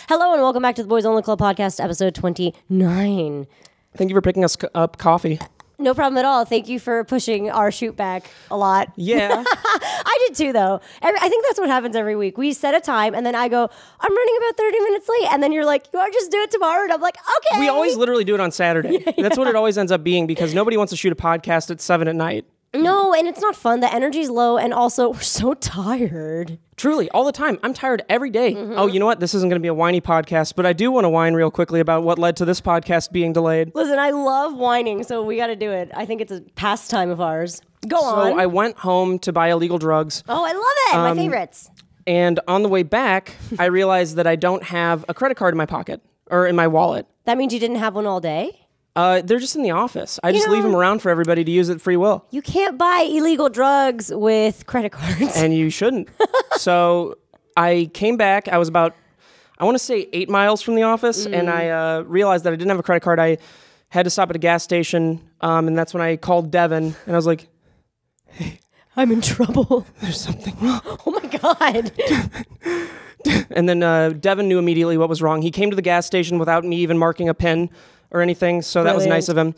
Hello and welcome back to the Boys Only Club podcast, episode 29. Thank you for picking us up coffee. No problem at all. Thank you for pushing our shoot back a lot. Yeah. I did too, though. I think that's what happens every week. We set a time, and then I go, I'm running about 30 minutes late. And then you're like, you want to just do it tomorrow? And I'm like, okay. We always literally do it on Saturday. Yeah. That's what it always ends up being because nobody wants to shoot a podcast at 7 at night. No, and it's not fun. The energy's low, and also we're so tired. Truly, all the time. I'm tired every day. Oh, you know what? This isn't going to be a whiny podcast, but I do want to whine real quickly about what led to this podcast being delayed. Listen, I love whining, so we got to do it. I think it's a pastime of ours. Go on. So I went home to buy illegal drugs. Oh, I love it. My favorites. And on the way back, I realized that I don't have a credit card in my pocket or in my wallet. That means you didn't have one all day? They're just in the office. I just leave them around for everybody to use at free will. You can't buy illegal drugs with credit cards. And you shouldn't. So I came back. I was about, I want to say 8 miles from the office. And I realized that I didn't have a credit card. I had to stop at a gas station. And that's when I called Devin. And I was like, hey, I'm in trouble. There's something wrong. Oh my God. And then Devin knew immediately what was wrong. He came to the gas station without me even marking a pin or anything, so that was nice of him.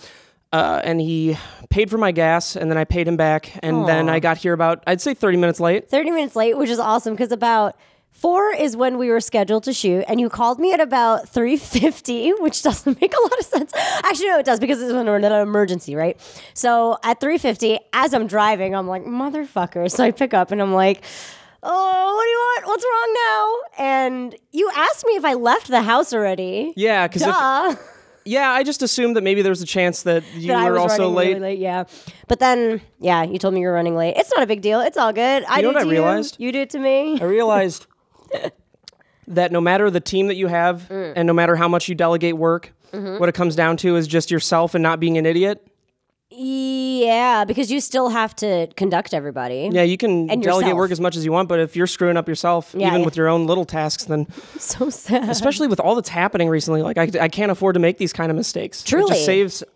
And he paid for my gas, and then I paid him back, and then I got here about, I'd say 30 minutes late. 30 minutes late, which is awesome, because about 4 is when we were scheduled to shoot, and you called me at about 3:50, which doesn't make a lot of sense. Actually, no, it does, because it's when we're in an emergency, right? So at 3:50, as I'm driving, I'm like, motherfucker. So I pick up, and I'm like, oh, what do you want? What's wrong now? And you asked me if I left the house already. Yeah, because yeah, I just assumed that maybe there was a chance that you were also late. Really late. Yeah, but then, yeah, you told me you were running late. It's not a big deal. It's all good. You know what I realized? You do it to me. I realized that no matter the team that you have and no matter how much you delegate work, what it comes down to is just yourself and not being an idiot. Yeah, because you still have to conduct everybody. Yeah, you can delegate work as much as you want, but if you're screwing up yourself, even with your own little tasks, then... So sad. Especially with all that's happening recently, like I can't afford to make these kind of mistakes. Truly.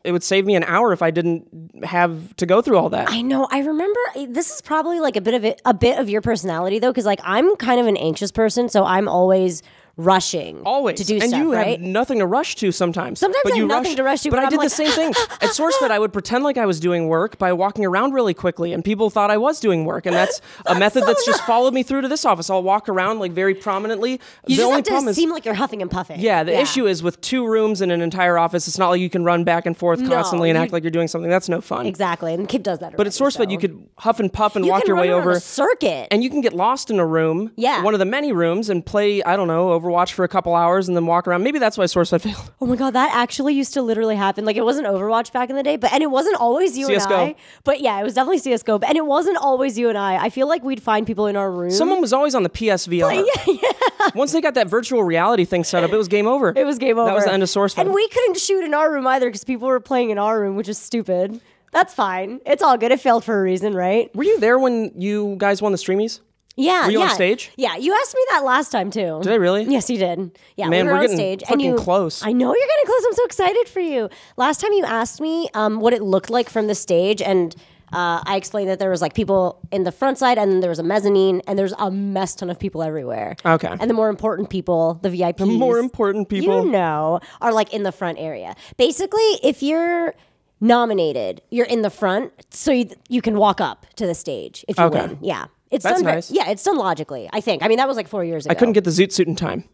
It would save me an hour if I didn't have to go through all that. I know. I remember, this is probably like a bit of your personality, though, because like I'm kind of an anxious person, so I'm always... rushing to do stuff, and you right? have nothing to rush to sometimes. Sometimes I have nothing to rush to, but I did like, the same thing. At SourceFed, I would pretend like I was doing work by walking around really quickly, and people thought I was doing work, and that's a method that's just followed me through to this office. I'll walk around like very prominently. You just have to seem like you're huffing and puffing. Yeah, the issue is with 2 rooms and an entire office, it's not like you can run back and forth constantly and act like you're doing something. That's no fun. Exactly, and the kid does that already, but at SourceFed, you could huff and puff and walk your way over. A circuit. And you can get lost in a room, one of the many rooms, and play, I don't know, Overwatch for a couple hours and then walk around. Maybe that's why SourceFed failed. Oh my God, that actually used to literally happen. Like, it wasn't Overwatch back in the day, and it wasn't always you CSGO. and I. But yeah, it was definitely CSGO, and it wasn't always you and I. I feel like we'd find people in our room. Someone was always on the PSVR. Yeah. Once they got that virtual reality thing set up, it was game over. It was game over. That was the end of SourceFed. And we couldn't shoot in our room either because people were playing in our room, which is stupid. That's fine. It's all good. It failed for a reason, right? Were you there when you guys won the Streamys? Yeah. Were you on stage? Yeah, you asked me that last time too. Did I really? Yes, you did. Yeah, man, we were on getting stage. Fucking close. I know you're getting close. I'm so excited for you. Last time you asked me what it looked like from the stage, and I explained that there was like people in the front side, and then there was a mezzanine, and there's a mess ton of people everywhere. Okay. And the more important people, the VIPs, the more important people, you know, are like in the front area. Basically, if you're nominated, you're in the front, so you can walk up to the stage if you win. Yeah. That's nice. Yeah, it's done logically, I think. I mean, that was like 4 years ago. I couldn't get the zoot suit in time.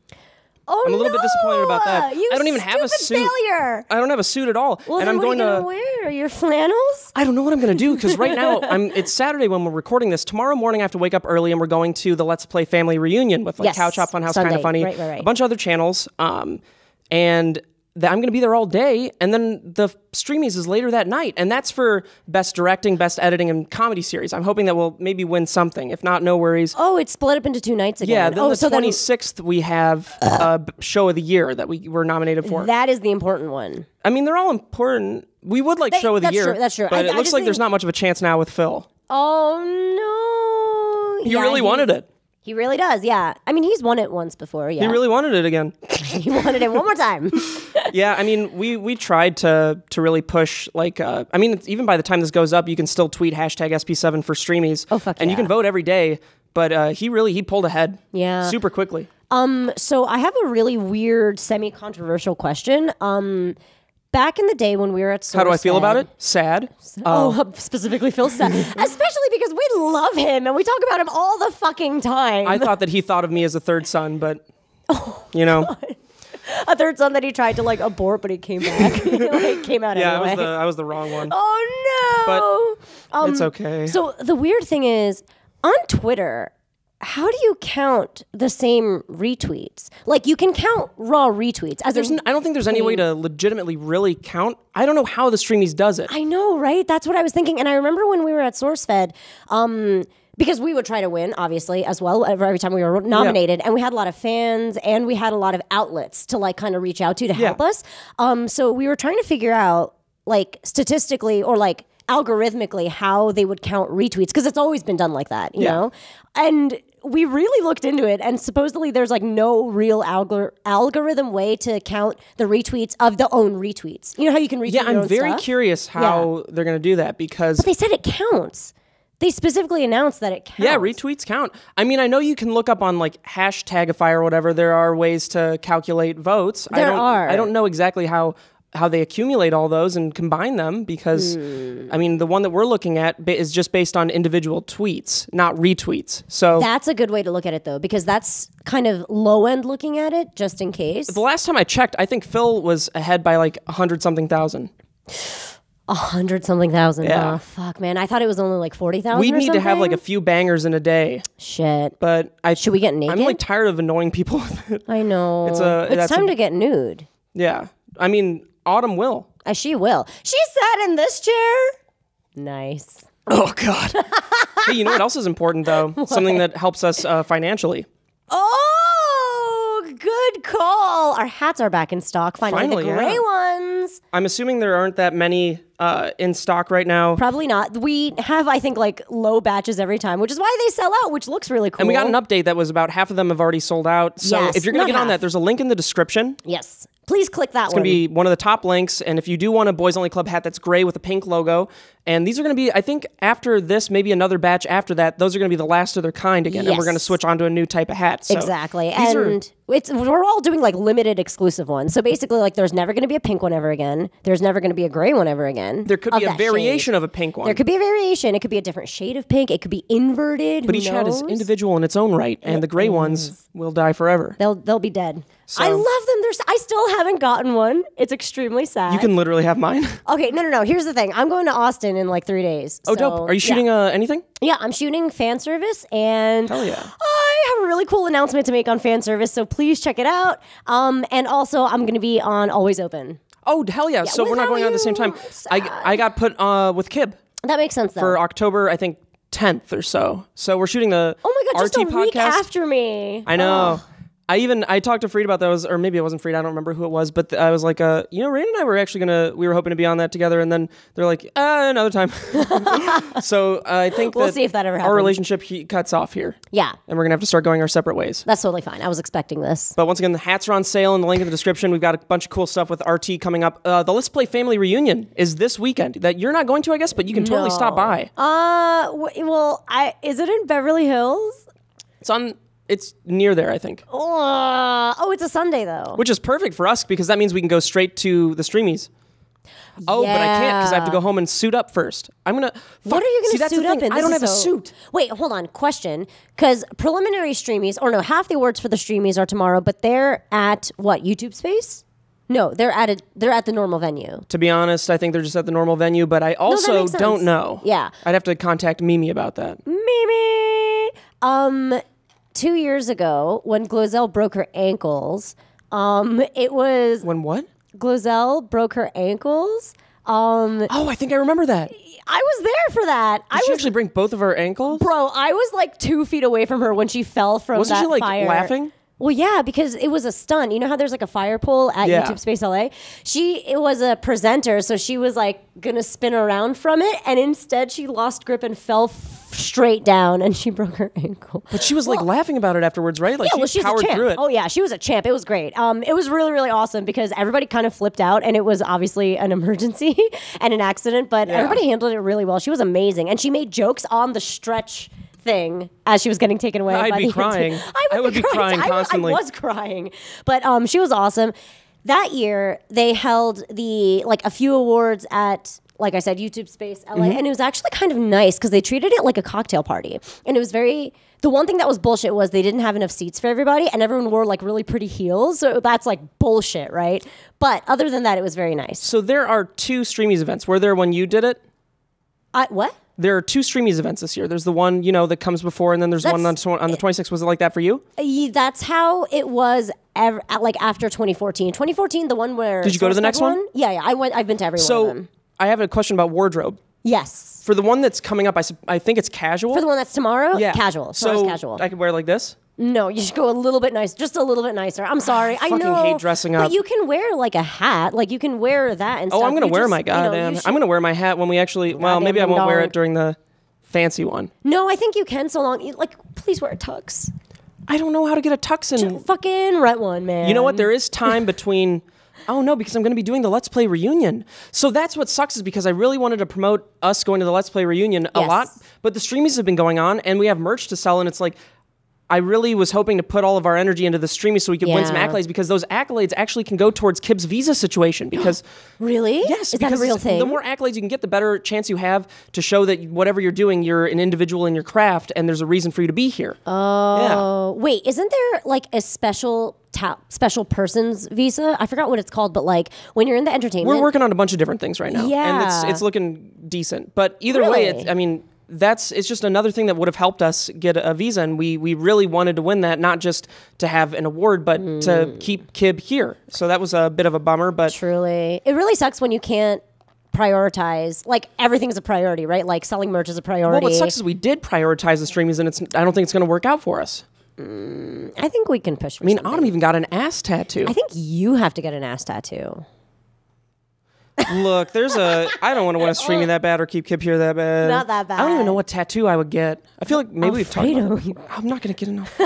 Oh, I'm a little bit disappointed about that. I don't even have a suit. Failure. I don't have a suit at all. Well, and then I'm going what are you going to wear? Your flannels? I don't know what I'm going to do because right now it's Saturday when we're recording this. Tomorrow morning I have to wake up early and we're going to the Let's Play family reunion with like Cow Chop Funhouse, Kind of Funny, right. a bunch of other channels. And I'm going to be there all day, and then the Streamys is later that night, and that's for best directing, best editing, and comedy series. I'm hoping that we'll maybe win something. If not, no worries. Oh, it's split up into 2 nights again. Yeah, then the 26th we have a show of the year that we were nominated for. That is the important one. I mean, they're all important. We would like show of the year. That's true. But it looks like there's not much of a chance now with Phil. Oh, no. He really wanted it. He really does, yeah. I mean, he's won it once before, yeah. He really wanted it again. He wanted it one more time. Yeah, I mean, we tried to really push, like, I mean, even by the time this goes up, you can still tweet hashtag SP7 for Streamys. Oh, fuck and you can vote every day, but he pulled ahead. Yeah. Super quickly. So I have a really weird, semi-controversial question. Back in the day when we were at SourceFed, how do I feel about it? Sad. Specifically feel sad. Especially because we love him and we talk about him all the fucking time. I thought that he thought of me as a third son, but you know. God. A third son that he tried to like abort, but he came back. He like, came out anyway. Yeah, I was the wrong one. Oh no! But it's okay. So the weird thing is, on Twitter, how do you count the same retweets? Like you can count raw retweets. I don't think there's any way to legitimately really count. I don't know how the Streamys does it. I know, right? That's what I was thinking. And I remember when we were at SourceFed, because we would try to win, obviously, as well, every time we were nominated. Yeah. And we had a lot of fans and we had a lot of outlets to like kind of reach out to help us. So we were trying to figure out like statistically or like algorithmically how they would count retweets because it's always been done like that, you know? And we really looked into it, and supposedly there's like no real algorithm way to count the retweets of the own retweets. You know how you can retweet your own I'm very stuff? Curious how they're going to do that because... But they said it counts. They specifically announced that it counts. Yeah, retweets count. I mean, I know you can look up on like Hashtagify or whatever. There are ways to calculate votes. I don't know exactly how they accumulate all those and combine them because, I mean, the one that we're looking at is just based on individual tweets, not retweets. So that's a good way to look at it, though, because that's kind of low end looking at it, just in case. The last time I checked, I think Phil was ahead by like 100-something thousand. 100-something thousand. Yeah. Oh, fuck, man. I thought it was only like 40,000. We need to have like a few bangers in a day. Shit. But should we get naked? I'm like tired of annoying people with it. I know. It's time to get nude. Yeah. I mean, Autumn will. She will. She sat in this chair. Nice. Oh, God. Hey, you know what else is important, though? What? Something that helps us financially. Oh, good call. Our hats are back in stock. Finally the gray ones. I'm assuming there aren't that many in stock right now. Probably not. We have, I think, like low batches every time, which is why they sell out, which looks really cool. And we got an update that was about half of them have already sold out. So if you're going to get on that, there's a link in the description. Yes. Please click that one. It's going to be one of the top links. And if you do want a Boys Only Club hat that's gray with a pink logo, and these are going to be, I think, after this, maybe another batch after that, those are going to be the last of their kind again. Yes. And we're going to switch on to a new type of hat. So exactly. And we're all doing like limited exclusive ones. So basically, like, there's never going to be a pink one ever again. There's never going to be a gray one ever again. There could be a variation of a pink one. There could be a variation. It could be a different shade of pink. It could be inverted. But each hat is individual in its own right. And the gray ones will die forever. They'll be dead. So, I love them. I still haven't gotten one. It's extremely sad. You can literally have mine. Okay, no. Here's the thing. I'm going to Austin in like 3 days. Oh, dope. Are you shooting anything? Yeah, I'm shooting fan service, and hell yeah. I have a really cool announcement to make on fan service, so please check it out. And also, I'm going to be on Always Open. Oh, hell yeah. So we're not going on at the same time. I got put with Kib. That makes sense, though. For October, I think, 10th or so. So we're shooting the oh my God, RT just a podcast. Week after me. I know. I talked to Freed about that, or maybe it wasn't Freed, I don't remember who it was, but I was like, Rain and I were actually we were hoping to be on that together, and then they're like, another time. So I think we'll see if that ever happens. Our relationship cuts off here. Yeah. And we're going to have to start going our separate ways. That's totally fine. I was expecting this. But once again, the hats are on sale in the link in the description. We've got a bunch of cool stuff with RT coming up. The Let's Play Family Reunion is this weekend that you're not going to, I guess, but you can totally stop by. Is it in Beverly Hills? It's near there, I think. Oh, it's a Sunday, though. Which is perfect for us because that means we can go straight to the Streamys. Oh, yeah. But I can't because I have to go home and suit up first. I'm going to... What are you going to suit up in? I don't have a suit. Wait, hold on. Question. Because preliminary Streamys, or no, half the awards for the Streamys are tomorrow, but they're at, what, YouTube Space? No, they're at the normal venue. To be honest, I think they're just at the normal venue, but I also don't know. Yeah. I'd have to contact Mimi about that. Mimi! 2 years ago, when Glozell broke her ankles, it was... When what? Glozell broke her ankles. I think I remember that. I was there for that. Did she actually break both of her ankles? Bro, I was like 2 feet away from her when she fell from Wasn't that she like fire. laughing? Well, yeah, because it was a stunt. You know how there's like a fire pole at YouTube Space LA? It was a presenter, so she was like gonna spin around from it, and instead she lost grip and fell straight down, and she broke her ankle. But she was like laughing about it afterwards, right? Like she powered through it. Oh yeah, she was a champ. It was great. It was really, really awesome because everybody kind of flipped out, and it was obviously an emergency and an accident, but everybody handled it really well. She was amazing, and she made jokes on the stretch thing as she was getting taken away. I'd by be the crying. I would be crying constantly. I was crying. But she was awesome. That year, they held a few awards at, like I said, YouTube Space LA, and it was actually kind of nice because they treated it like a cocktail party. And it was the one thing that was bullshit was they didn't have enough seats for everybody, and everyone wore like really pretty heels. So that's like bullshit, right? But other than that, it was very nice. So there are 2 Streamys events. Were there when you did it? What? There are 2 Streamys events this year. There's the one, that comes before, and then there's one on the 26th. Was it like that for you? That's how it was after 2014. 2014, the one where... Did you go to the next one? Yeah. I've been to every one of them. I have a question about wardrobe. Yes. For the one that's coming up, I think it's casual. For the one that's tomorrow? Yeah. Casual. So casual. I could wear like this? No, you should go a little bit nice, just a little bit nicer. I'm sorry. I fucking hate dressing up. But you can wear like a hat. Like you can wear that and stuff. Oh, I'm going to wear my goddamn... I'm going to wear my hat when we actually... Well, maybe I won't wear it during the fancy one. No, I think you can so long... please wear a tux. I don't know how to get a tux in. Just fucking rent one, man. You know what? There is time between... Oh, no, because I'm going to be doing the Let's Play reunion. So that's what sucks is because I really wanted to promote us going to the Let's Play reunion a lot, but the Streamies have been going on, and we have merch to sell, and it's like... I really was hoping to put all of our energy into the Streamies so we could win some accolades because those accolades actually can go towards Kib's visa situation because... Really? Yes. Is that a real thing? The more accolades you can get, the better chance you have to show that whatever you're doing, you're an individual in your craft and there's a reason for you to be here. Oh. Yeah. Wait, isn't there like a special person's visa? I forgot what it's called, but like when you're in the entertainment... We're working on a bunch of different things right now. Yeah. And it's looking decent. But either way, it's just another thing that would have helped us get a visa, and we really wanted to win that, not just to have an award, but to keep Kib here. So that was a bit of a bummer, but... Truly. It really sucks when you can't prioritize, like everything's a priority, right? Like selling merch is a priority. Well, what sucks is we did prioritize the Streamies, and I don't think it's going to work out for us. I think we can push for something. Autumn even got an ass tattoo. I think you have to get an ass tattoo. Look, I don't want to win a Streamy that bad or keep Kib here that bad. Not that bad. I don't even know what tattoo I would get. I feel like maybe we've talked about it. I'm not going to get enough.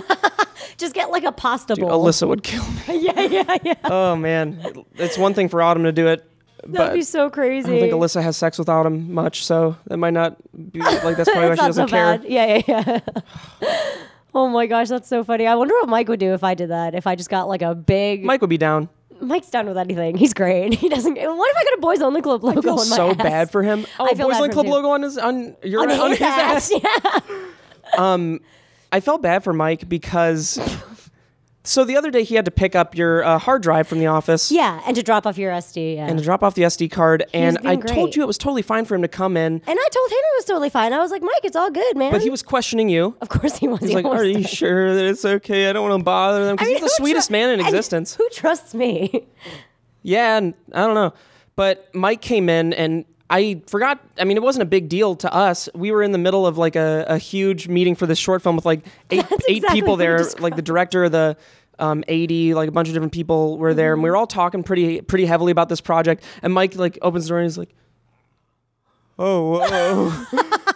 Just get like a pasta bowl. Alyssa would kill me. Yeah. Oh, man. It's one thing for Autumn to do it. That'd be so crazy. I don't think Alyssa has sex with Autumn much, so that might not be like that's probably why she doesn't care. Bad. Yeah. Oh my gosh, that's so funny. I wonder what Mike would do if I did that. If I just got like a big... Mike would be down. Mike's down with anything. He's great. He doesn't. What if I got a Boys Only Club logo on my ass? I feel so bad for him. Oh, Boys Only Club logo on his ass. Yeah. I felt bad for Mike because... So the other day he had to pick up your hard drive from the office. Yeah, and to drop off your SD. Yeah. And to drop off the SD card. And I great. told you it was totally fine for him to come in. And I told him it was totally fine. I was like, Mike, it's all good, man. But he was questioning you. Of course he was. He's like, are you sure that it's okay? I don't want to bother them. Because he's the sweetest man in existence. Who trusts me? Yeah, and I don't know. But Mike came in and... I forgot, it wasn't a big deal to us. We were in the middle of like a huge meeting for this short film with like eight people there, like the director, the 80, like a bunch of different people were there. And we were all talking pretty heavily about this project. And Mike like opens the door and he's like, oh,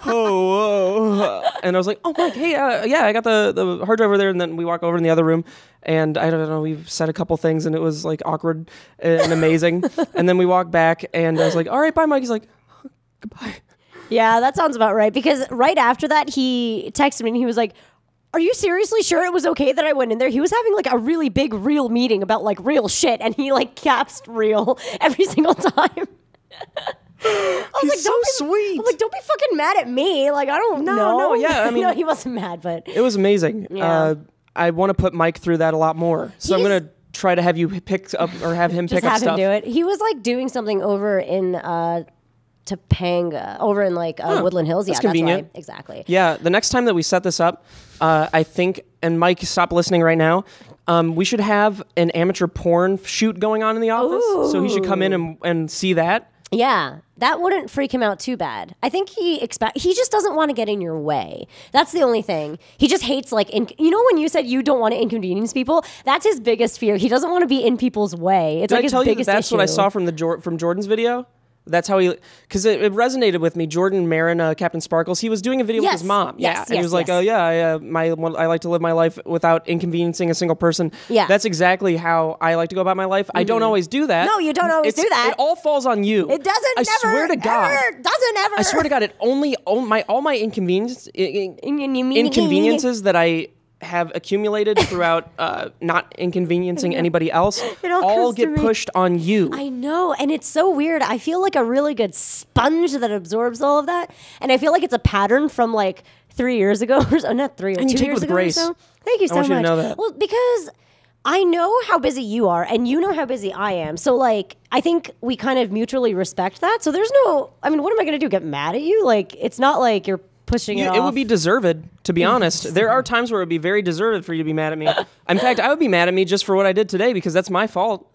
whoa. And I was like, oh, Mike, hey, yeah, I got the hard drive over there. And then we walk over in the other room. And I don't know, we've said a couple things and it was like awkward and amazing. And then we walk back and I was like, all right, bye, Mike. He's like, oh, goodbye. Yeah, that sounds about right. Because right after that, he texted me and he was like, are you seriously sure it was okay that I went in there? He was having like a really big real meeting about like real shit. And he like capsed real every single time. He's so sweet. I'm like, don't be fucking mad at me. Like, I don't know. No, yeah. No, he wasn't mad, but it was amazing. Yeah. I want to put Mike through that a lot more. So I'm going to try to have you pick up or have him pick up stuff. Just have him do it. He was like doing something over in Topanga, over in like Woodland Hills. Yeah, that's convenient. That's why. Exactly. Yeah, the next time that we set this up, I think, and Mike, stop listening right now. We should have an amateur porn shoot going on in the office. Ooh. So he should come in and see that. Yeah, that wouldn't freak him out too bad. I think he just doesn't want to get in your way. That's the only thing. He just hates like, you know when you said you don't want to inconvenience people? That's his biggest fear. He doesn't want to be in people's way. It's Did like I tell his you biggest that's issue. What I saw from from Jordan's video? That's how because it resonated with me. Jordan Marin, Captain Sparkles, he was doing a video with his mom. And he was like, oh yeah, I like to live my life without inconveniencing a single person. Yeah. That's exactly how I like to go about my life. I don't always do that. No, you don't always do that. It all falls on you. It doesn't. I swear to God. Doesn't ever. I swear to God, all my inconveniences that I have accumulated throughout not inconveniencing anybody else all get pushed on you. I know, and it's so weird. I feel like a really good sponge that absorbs all of that, and I feel like it's a pattern from like 3 years ago, or not 3 or 2 years ago or so. Thank you so much. I want you to know that. Well, because I know how busy you are, and you know how busy I am. So, like, I think we kind of mutually respect that. So there's no, I mean, what am I going to do? Get mad at you? Like, it's not like you're pushing it off. It would be deserved, to be honest. There are times where it would be very deserved for you to be mad at me. In fact, I would be mad at me just for what I did today because that's my fault.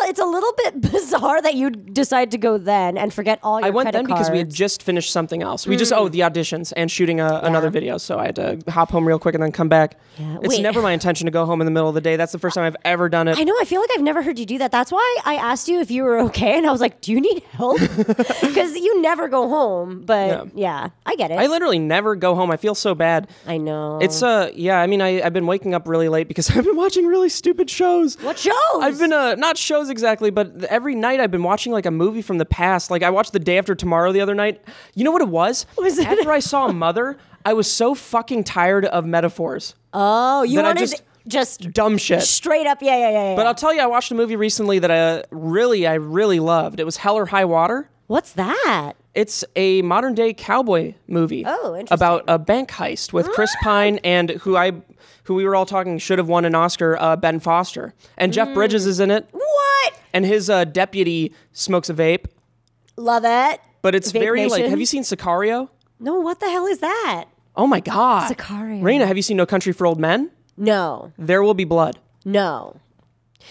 It's a little bit bizarre that you decide to go then and forget all your I went credit then cards. because we had just finished something else. We just, the auditions and shooting another video. So I had to hop home real quick and then come back. Yeah. It's never my intention to go home in the middle of the day. That's the first time I've ever done it. I know. I feel like I've never heard you do that. That's why I asked you if you were okay. And I was like, do you need help? Because you never go home. But yeah, I get it. I literally never go home. I feel so bad. I know. It's, I mean, I've been waking up really late because I've been watching really stupid shows. What shows? I've been, not shows exactly, but every night I've been watching like a movie from the past. Like I watched The Day After Tomorrow the other night. You know what it was? What was it? After I saw Mother, I was so fucking tired of metaphors. Oh, you wanted just dumb shit. Straight up, yeah. But I'll tell you, I watched a movie recently that I really loved. It was Hell or High Water. What's that? It's a modern day cowboy movie. Oh, interesting. About a bank heist with Chris Pine and who we were all talking should have won an Oscar, Ben Foster. And Jeff Bridges is in it. What? And his deputy smokes a vape. Love it. But it's Vape very Nation. like, have you seen Sicario? No, what the hell is that? Oh my God. Sicario. Raina, have you seen No Country for Old Men? No. There Will Be Blood. No.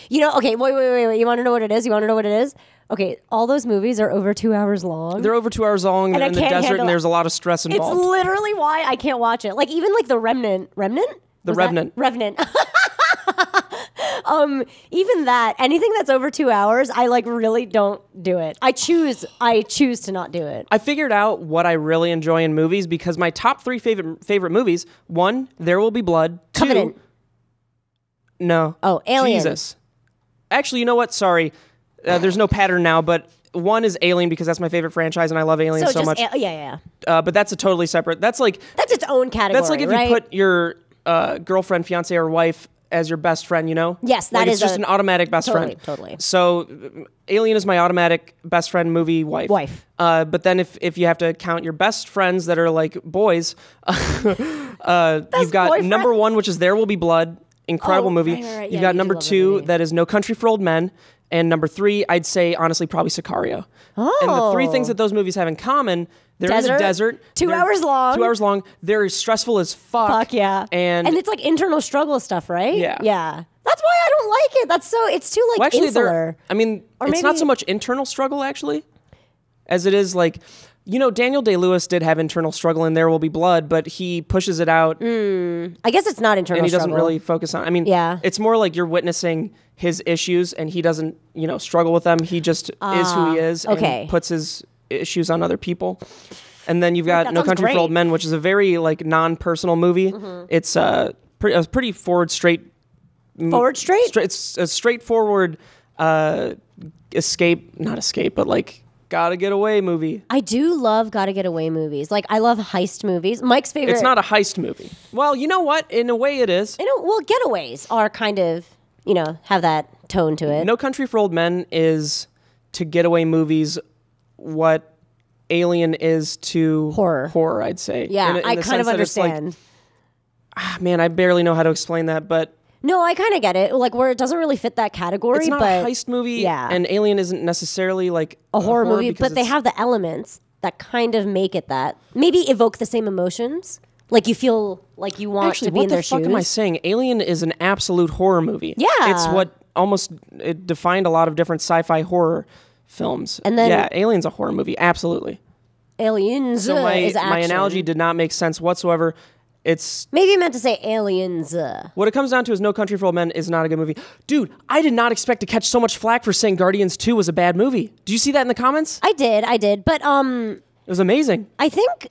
You know, okay, wait. You want to know what it is? Okay, all those movies are over 2 hours long. They're over 2 hours long. They're in the desert, and there's a lot of stress involved. It's literally why I can't watch it. Like, even like The Revenant. The Revenant. Revenant. Even that, anything that's over 2 hours, I like really don't do it. I choose to not do it. I figured out what I really enjoy in movies because my top 3 favorite movies: 1, There Will Be Blood. 2, Covenant. No. Oh, Alien. Jesus. Actually, you know what? Sorry. There's no pattern now, but 1 is Alien because that's my favorite franchise and I love Aliens so much. Yeah. But that's a totally separate. That's its own category. That's like if you put your girlfriend, fiance, or wife as your best friend, you know? Yes, that is it's just an automatic best friend. Totally. So Alien is my automatic best friend movie wife. But then if you have to count your best friends that are like boys, you've got number 1, which is There Will Be Blood. Incredible movie. Right. You've got number 2, that is No Country for Old Men. And number 3, I'd say, honestly, probably Sicario. Oh. And the 3 things that those movies have in common, they're in the desert. 2 hours long. 2 hours long. They're stressful as fuck. Fuck, yeah. And it's like internal struggle stuff, right? Yeah. That's why I don't like it. It's too like insular. It's not so much internal struggle, actually, as it is like... You know, Daniel Day-Lewis did have internal struggle in There Will Be Blood, but he pushes it out. I guess it's not internal struggle. And he doesn't really focus on... it's more like you're witnessing his issues and he doesn't, struggle with them. He just is who he is and puts his issues on other people. And then you've got No Country for Old Men, which is a very, like, non-personal movie. Mm-hmm. It's a pretty forward, straight... Forward straight? It's a straightforward not escape, but, like... Gotta Get Away movie. I do love Gotta Get Away movies. Like, I love heist movies. Mike's favorite... It's not a heist movie. Well, you know what? In a way it is. Getaways are kind of, have that tone to it. No Country for Old Men is to getaway movies what Alien is to... Horror, I'd say. Yeah, I kind of understand. Man, I barely know how to explain that, but... No, I kind of get it. Like, where it doesn't really fit that category. It's not a heist movie, and Alien isn't necessarily like a horror movie, but they have the elements that kind of make it that. Maybe evoke the same emotions. Like, you feel like you want to be in their shoes. What the fuck am I saying? Alien is an absolute horror movie. Yeah. It's what it defined a lot of different sci-fi horror films. And then, Alien's a horror movie, absolutely. Aliens so is action. My analogy did not make sense whatsoever. It's maybe you meant to say aliens. What it comes down to is No Country for Old Men is not a good movie. Dude, I did not expect to catch so much flack for saying Guardians 2 was a bad movie. Did you see that in the comments? I did. But it was amazing. I think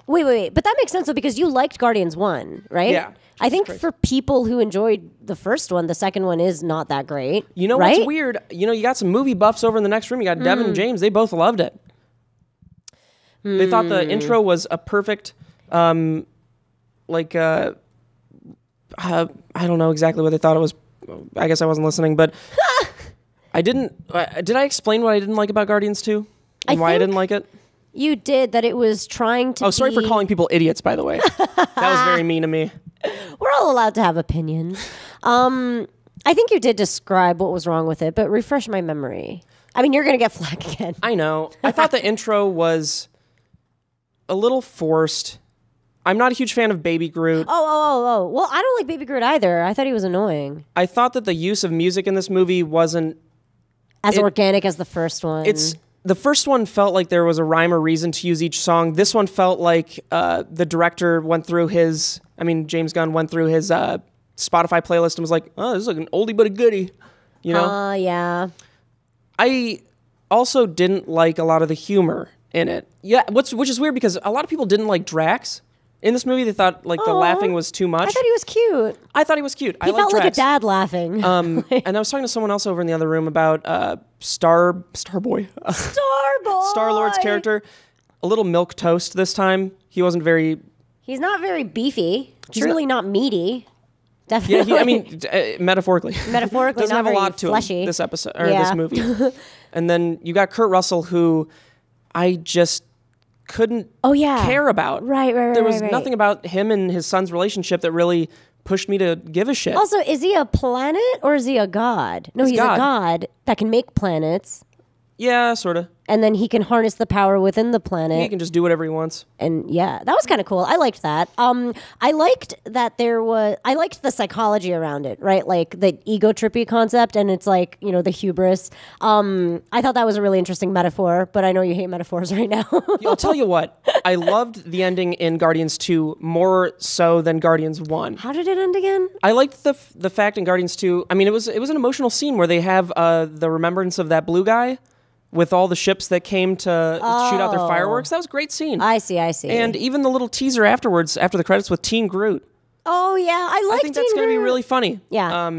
wait. But that makes sense though, because you liked Guardians 1, right? Yeah. I think for people who enjoyed the first one, the second one is not that great. You know right? what's weird? You know, you got some movie buffs over in the next room. You got Devin and James. They both loved it. They thought the intro was a perfect, I don't know exactly what they thought it was. I guess I wasn't listening, but I didn't. Did I explain what I didn't like about Guardians 2 and why I didn't like it? You did, that it was trying to. Oh, sorry for calling people idiots, by the way. That was very mean of me. We're all allowed to have opinions. I think you did describe what was wrong with it, but refresh my memory. I mean, you're going to get flack again. I know. I thought the intro was a little forced. I'm not a huge fan of Baby Groot. Oh. Well, I don't like Baby Groot either. I thought he was annoying. I thought that the use of music in this movie wasn't as organic as the first one. The first one felt like there was a rhyme or reason to use each song. This one felt like the director went through James Gunn went through his Spotify playlist and was like, oh, this is like an oldie but a goodie. You know? Yeah. I also didn't like a lot of the humor in it. Yeah, which is weird because a lot of people didn't like Drax. In this movie, they thought the laughing was too much. I thought he was cute. I thought he was cute. He felt like a dad laughing. And I was talking to someone else over in the other room about Starboy. Star-Lord's character. A little milk toast this time. He wasn't very... He's not very beefy. Truly not meaty. Definitely. Yeah, metaphorically. Metaphorically, doesn't not have a very lot to fleshy. him, this episode, or this movie. And then you got Kurt Russell, who I just couldn't care about. Right. There was nothing about him and his son's relationship that really pushed me to give a shit. Also, is he a planet or is he a god? No, he's a god that can make planets. Yeah, sort of. And then he can harness the power within the planet. He can just do whatever he wants. And yeah, that was kind of cool. I liked that. I liked that I liked the psychology around it, right? Like the ego trippy concept, and it's like, the hubris. I thought that was a really interesting metaphor, but I know you hate metaphors right now. I'll tell you what, I loved the ending in Guardians 2 more so than Guardians 1. How did it end again? I liked the fact in Guardians 2, I mean, it was an emotional scene where they have the remembrance of that blue guy with all the ships that came to shoot out their fireworks. That was a great scene. I see. And even the little teaser afterwards, after the credits with Teen Groot. Oh, yeah. I think that's going to be really funny. Yeah.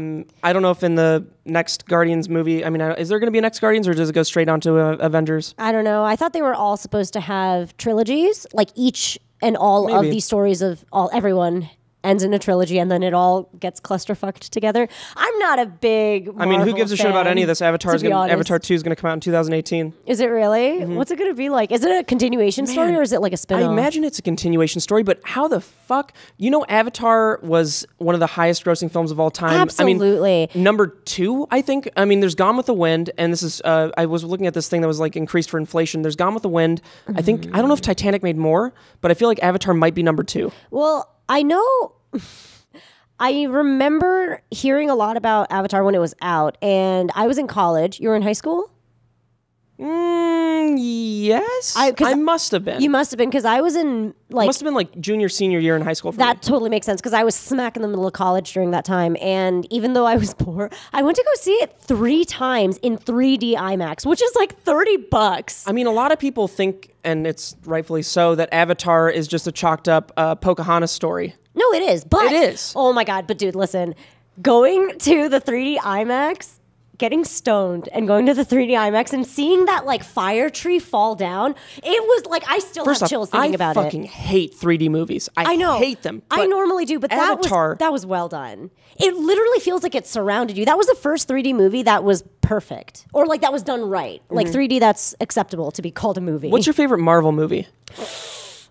I don't know if in the next Guardians movie, I mean, is there going to be a next Guardians or does it go straight on to Avengers? I don't know. I thought they were all supposed to have trilogies, like each and all of these stories of everyone ends in a trilogy, and then it all gets clusterfucked together. I'm not a big Marvel who gives a shit about any of this? Avatar 2 is going to come out in 2018. Is it really? Mm-hmm. What's it going to be like? Is it a continuation story, or is it like a spin-off? I imagine it's a continuation story, but how the fuck? Avatar was one of the highest grossing films of all time. Absolutely. I mean, number 2, I think. I mean, there's Gone with the Wind, and this is, I was looking at this thing that was like increased for inflation. There's Gone with the Wind. I think, I don't know if Titanic made more, but I feel like Avatar might be number 2. Well, I know. I remember hearing a lot about Avatar when it was out, and I was in college. You were in high school? Yes. I must have been. You must have been, because I was in must have been like junior, senior year in high school for that me. Totally makes sense, because I was smack in the middle of college during that time, and even though I was poor, I went to go see it 3 times in 3D IMAX, which is like $30. I mean, a lot of people think, and it's rightfully so, that Avatar is just a chalked up Pocahontas story. No, it is. But it is. Oh my God. But dude, listen, going to the 3D IMAX, getting stoned and going to the 3D IMAX and seeing that like fire tree fall down, it was like, I still have chills thinking about it. I fucking hate 3D movies. I know. Hate them. I normally do, but Avatar, that was well done. It literally feels like it surrounded you. That was the first 3D movie that was perfect, or like that was done right. Like 3D that's acceptable to be called a movie. What's your favorite Marvel movie?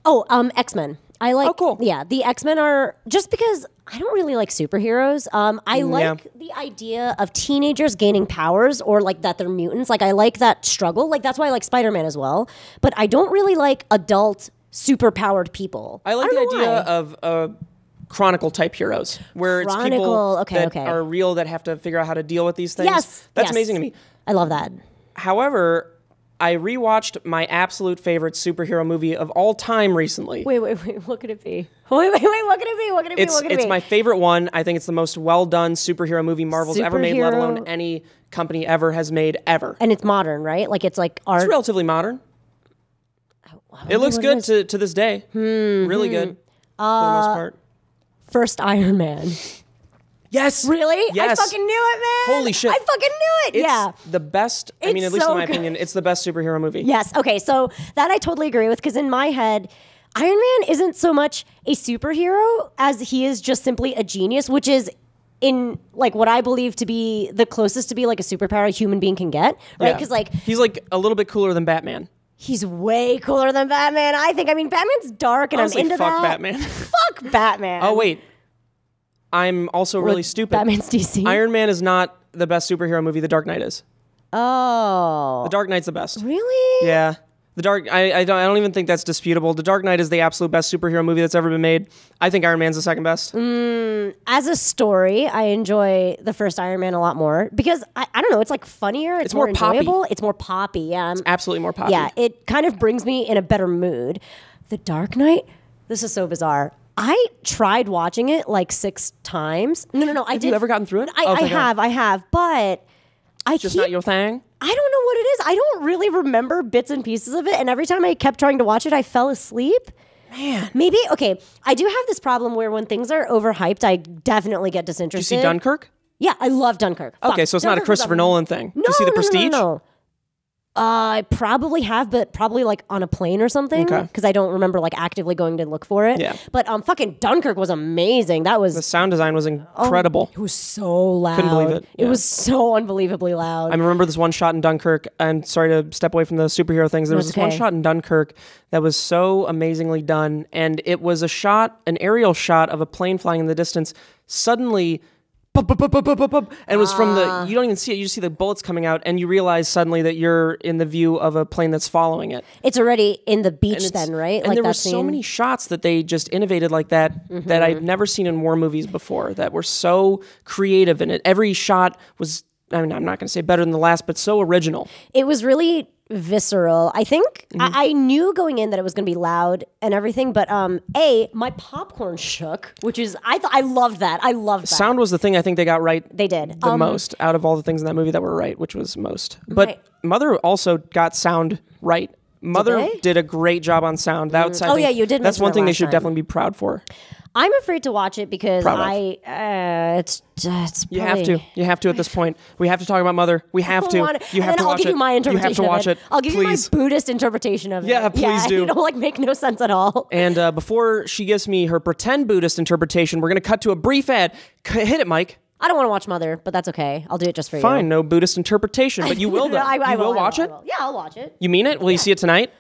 Oh, X-Men. I like, cool. Yeah, the X-Men are, just because I don't really like superheroes. I like the idea of teenagers gaining powers, or like that they're mutants. Like I like that struggle. Like that's why I like Spider-Man as well. But I don't really like adult superpowered people. I like the idea of Chronicle type heroes, where it's people that are real that have to figure out how to deal with these things. Yes, that's amazing to me. I love that. However, I rewatched my absolute favorite superhero movie of all time recently. Wait. What could it be? Wait. What could it be? It's my favorite one. I think it's the most well-done superhero movie Marvel's ever made, let alone any company ever has made ever. And it's modern, right? Like it's like art. It's relatively modern. It looks good to this day. Really good for the most part. First Iron Man. Yes. Really? Yes. I fucking knew it, man. Holy shit. I fucking knew it. It's the best. I mean, at least in my opinion, it's the best superhero movie. Yes. Okay. So that I totally agree with, because in my head, Iron Man isn't so much a superhero as he is just simply a genius, which is in like what I believe to be the closest to be like a superpower a human being can get, right? Because like he's like a little bit cooler than Batman. He's way cooler than Batman, I think. I mean, Batman's dark, and I'm into fuck that. Batman. Fuck Batman. Oh wait, I'm also really stupid. Batman's DC. Iron Man is not the best superhero movie. The Dark Knight is. Oh. The Dark Knight's the best. Really? Yeah. The Dark. I don't even think that's disputable. The Dark Knight is the absolute best superhero movie that's ever been made. I think Iron Man's the second best. As a story, I enjoy the first Iron Man a lot more because I don't know. It's like funnier. It's more enjoyable. Poppy. It's more poppy. Yeah. It's absolutely more poppy. Yeah. It kind of brings me in a better mood. The Dark Knight. This is so bizarre. I tried watching it like 6 times. No. Have you ever gotten through it? I have, but just not your thing. I don't know what it is. I don't really remember bits and pieces of it. And every time I kept trying to watch it, I fell asleep. Man. Maybe, okay, I do have this problem where when things are overhyped, I definitely get disinterested. Did you see Dunkirk? Yeah, I love Dunkirk. Okay, so it's not a Christopher Nolan thing. No, Did you see The Prestige? No. I probably have, but probably like on a plane or something. Okay. Because I don't remember like actively going to look for it. Yeah. But fucking Dunkirk was amazing. That was... The sound design was incredible. It was so loud. Couldn't believe it. It was so unbelievably loud. I remember this one shot in Dunkirk, and sorry to step away from the superhero things. There was this one shot in Dunkirk that was so amazingly done, and it was an aerial shot of a plane flying in the distance. Suddenly... and it was from you don't even see it, you just see the bullets coming out, and you realize suddenly that you're in the view of a plane that's following it. It's already in the beach then, right? And like there were so many shots that they just innovated like that that I'd never seen in war movies before, that were so creative in it. Every shot was, I mean, I'm not going to say better than the last, but so original. It was really visceral. I think I knew going in that it was going to be loud and everything, but my popcorn shook, which is I loved that. I loved that. Sound was the thing I think they got right. They did the most out of all the things in that movie that were right, which was most. But Mother also got sound right. Mother did a great job on sound. That's you did. That's one thing they should definitely be proud for. I'm afraid to watch it because it's you have to at this point. We have to talk about Mother. We have to. You have to watch it. I'll give you my interpretation. You have to watch it. I'll give you my Buddhist interpretation of it. Yeah, please do. It'll like make no sense at all. And before she gives me her pretend Buddhist interpretation, we're going to cut to a brief ad. Hit it, Mike. I don't want to watch Mother, but that's okay. I'll do it just for you. Fine, no Buddhist interpretation, but you will though. I will watch it? Yeah, I'll watch it. You mean it? Will you see it tonight?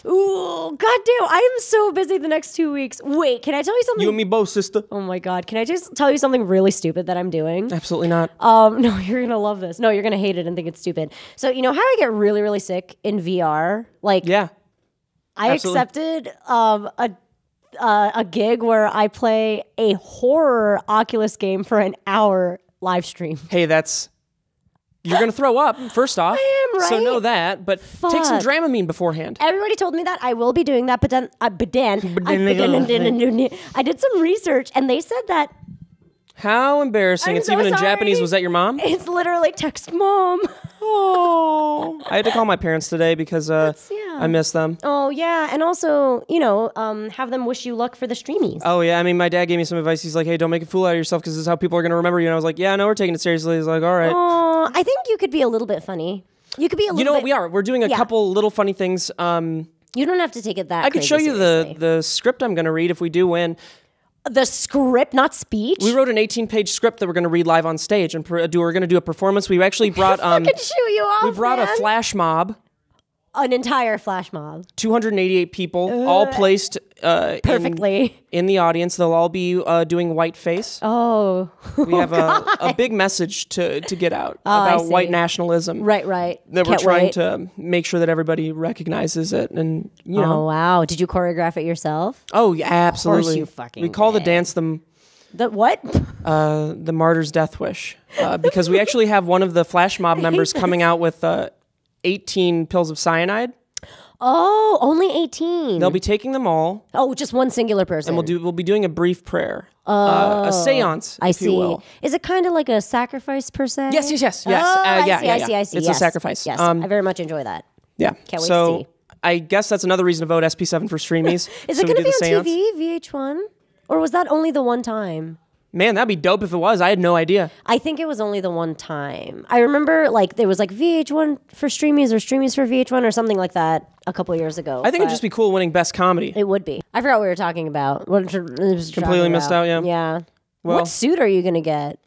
Ooh, goddamn. I am so busy the next 2 weeks. Wait, can I tell you something? You and me both, sister. Oh my God. Can I just tell you something really stupid that I'm doing? Absolutely not. No, you're going to love this. No, you're going to hate it and think it's stupid. So, you know how I get really, really sick in VR? Like, yeah. I accepted a gig where I play a horror Oculus game for an hour live stream. Hey, you're going to throw up, first off. I am, right? So know that, but take some Dramamine beforehand. Everybody told me that. I will be doing that, but then I did some research, and they said that... How embarrassing. It's even in Japanese. Was that your mom? It's literally text mom. Oh. I had to call my parents today because I miss them. Oh, yeah. And also, have them wish you luck for the Streamys. Oh, yeah. I mean, my dad gave me some advice. He's like, hey, don't make a fool out of yourself because this is how people are going to remember you. And I was like, yeah, no, we're taking it seriously. He's like, all right. Oh, I think you could be a little bit funny. You could be a little bit... You know what we are? We're doing a couple little funny things. You don't have to take it that I could show you the script I'm going to read if we do win. The script, not speech. We wrote an 18-page script that we're going to read live on stage, and we're going to do a performance. We actually brought fucking shoo you off, we brought a flash mob, an entire flash mob, 288 people, all placed perfectly in the audience. They'll all be doing whiteface. Oh, we have a big message to get out about white nationalism. Right. That we're trying to make sure that everybody recognizes it, and you know. Oh wow! Did you choreograph it yourself? Oh yeah, absolutely. Of course you fucking. We call the dance the what? The Martyr's Death Wish, because we actually have one of the flash mob members coming out with 18 pills of cyanide. Oh, only 18. They'll be taking them all. Oh, just one singular person. And we'll be doing a brief prayer. A seance, if you will. Is it kind of like a sacrifice per se? Yes. Oh, I see. It's a sacrifice. Yes, I very much enjoy that. Yeah. Can't wait to see. I guess that's another reason to vote SP7 for Streamys. Is it going to be on TV, VH1? Or was that only the one time? Man, that'd be dope if it was. I had no idea. I think it was only the one time. I remember like there was like VH1 for Streamys or Streamys for VH1 or something like that a couple years ago. I think it'd just be cool winning Best Comedy. It would be. I forgot what we were talking about. Completely missed out, yeah. Yeah. Well, what suit are you going to get?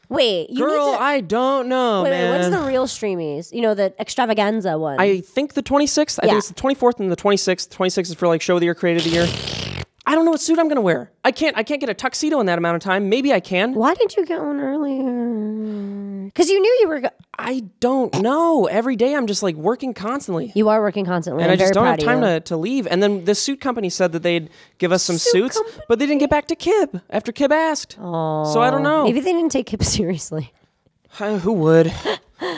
Wait, girl, I don't know, man. Wait, what's the real Streamys? You know, the extravaganza one. I think the 26th. I think it's the 24th and the 26th. 26th is for like Show of the Year, Creative of the Year. I don't know what suit I'm going to wear. I can't get a tuxedo in that amount of time. Maybe I can. Why didn't you get one earlier? Because you knew you were... I don't know. Every day I'm just like working constantly. You are working constantly. And I just don't have time to leave. And then the suit company said that they'd give us some suits, but they didn't get back to Kib after Kib asked. Oh, so I don't know. Maybe they didn't take Kib seriously. Who would?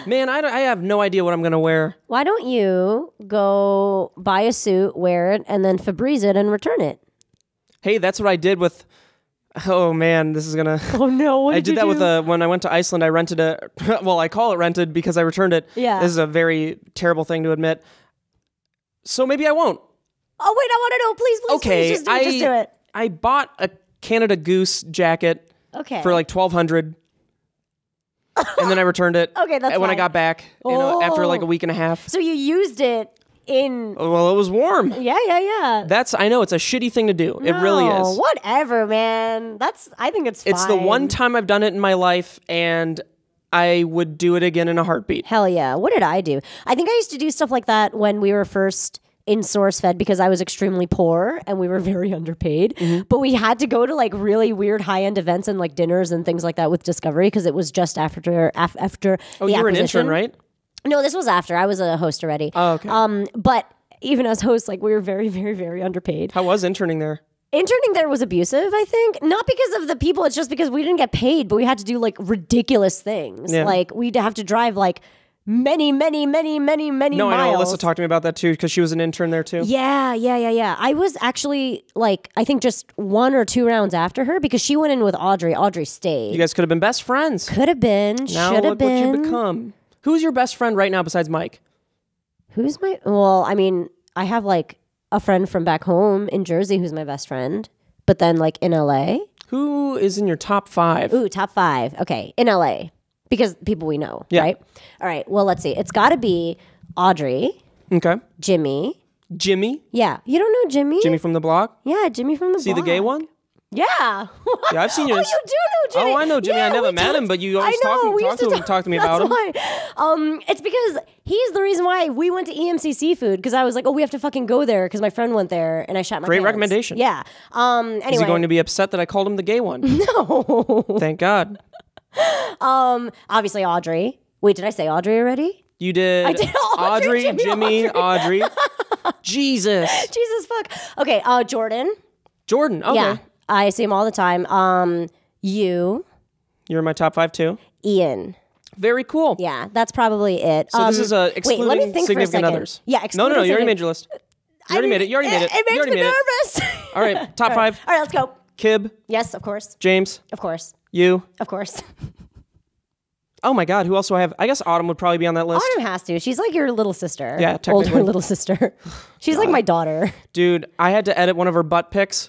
Man, I have no idea what I'm going to wear. Why don't you go buy a suit, wear it, and then Febreze it and return it? Hey, that's what I did with... Oh, man, this is going to... Oh, no, I did that with when I went to Iceland. I rented a... Well, I call it rented because I returned it. Yeah. This is a very terrible thing to admit. So maybe I won't. Oh, wait, I want to know. Please, just do it. I bought a Canada Goose jacket for like $1,200. And then I returned it. Okay, that's when fine. I got back, after like a week and a half. So you used it in... Well, it was warm. Yeah. I know, it's a shitty thing to do. It really is. Whatever, man. I think it's fine. It's the one time I've done it in my life, and I would do it again in a heartbeat. Hell yeah. What did I do? I think I used to do stuff like that when we were first in SourceFed because I was extremely poor and we were very underpaid. Mm-hmm. But we had to go to like really weird high-end events and like dinners and things like that with Discovery because it was just after the acquisition. You were an intern, right? No, this was after. I was a host already. Oh, okay. But even as hosts, like we were very, very, very underpaid. How was interning there? Interning there was abusive, I think. Not because of the people. It's just because we didn't get paid, but we had to do like ridiculous things. Yeah. Like we'd have to drive like many no, miles. No, I know. Alyssa talked to me about that too because she was an intern there too. Yeah. I was actually like, I think just 1 or 2 rounds after her because she went in with Audrey. Audrey stayed. You guys could have been best friends. Could have been. Now look what you become. Who's your best friend right now besides Mike? Well, I mean, I have like a friend from back home in Jersey who's my best friend, but then like in LA. Who is in your top 5? Ooh, top 5. Okay, in LA. Because people we know, right? All right, well, let's see. It's got to be Audrey. Okay. Jimmy. Yeah. You don't know Jimmy? Jimmy from the block? Yeah, Jimmy from the block. See the gay one? Yeah. Yeah, I've seen you. Oh, you do know Jimmy. Oh, I know Jimmy. Yeah, I never met him, but you always talk to me about him. Why. It's because he's the reason why we went to EMC Seafood because I was like, oh, we have to fucking go there because my friend went there and I shot my pants. Great recommendation. Yeah. Anyway. Is he going to be upset that I called him the gay one? No. Thank God. Obviously Audrey. Wait, did I say Audrey already? You did. I did Audrey, Jimmy, Audrey. Jesus. Jesus fuck. Okay, Jordan. Okay. Yeah, I see him all the time. You're in my top 5 too. Ian. Very cool. Yeah, that's probably it. So this is excluding let me think significant others. Yeah, no, you already made your list. You already made it. It makes me nervous. All right, top 5. All right, let's go. Kib. Yes, of course. James. Of course. You. Of course. Oh my God, who else do I have? I guess Autumn would probably be on that list. Autumn has to. She's like your little sister. Yeah, technically. Older little sister. She's like my daughter. Dude, I had to edit one of her butt pics.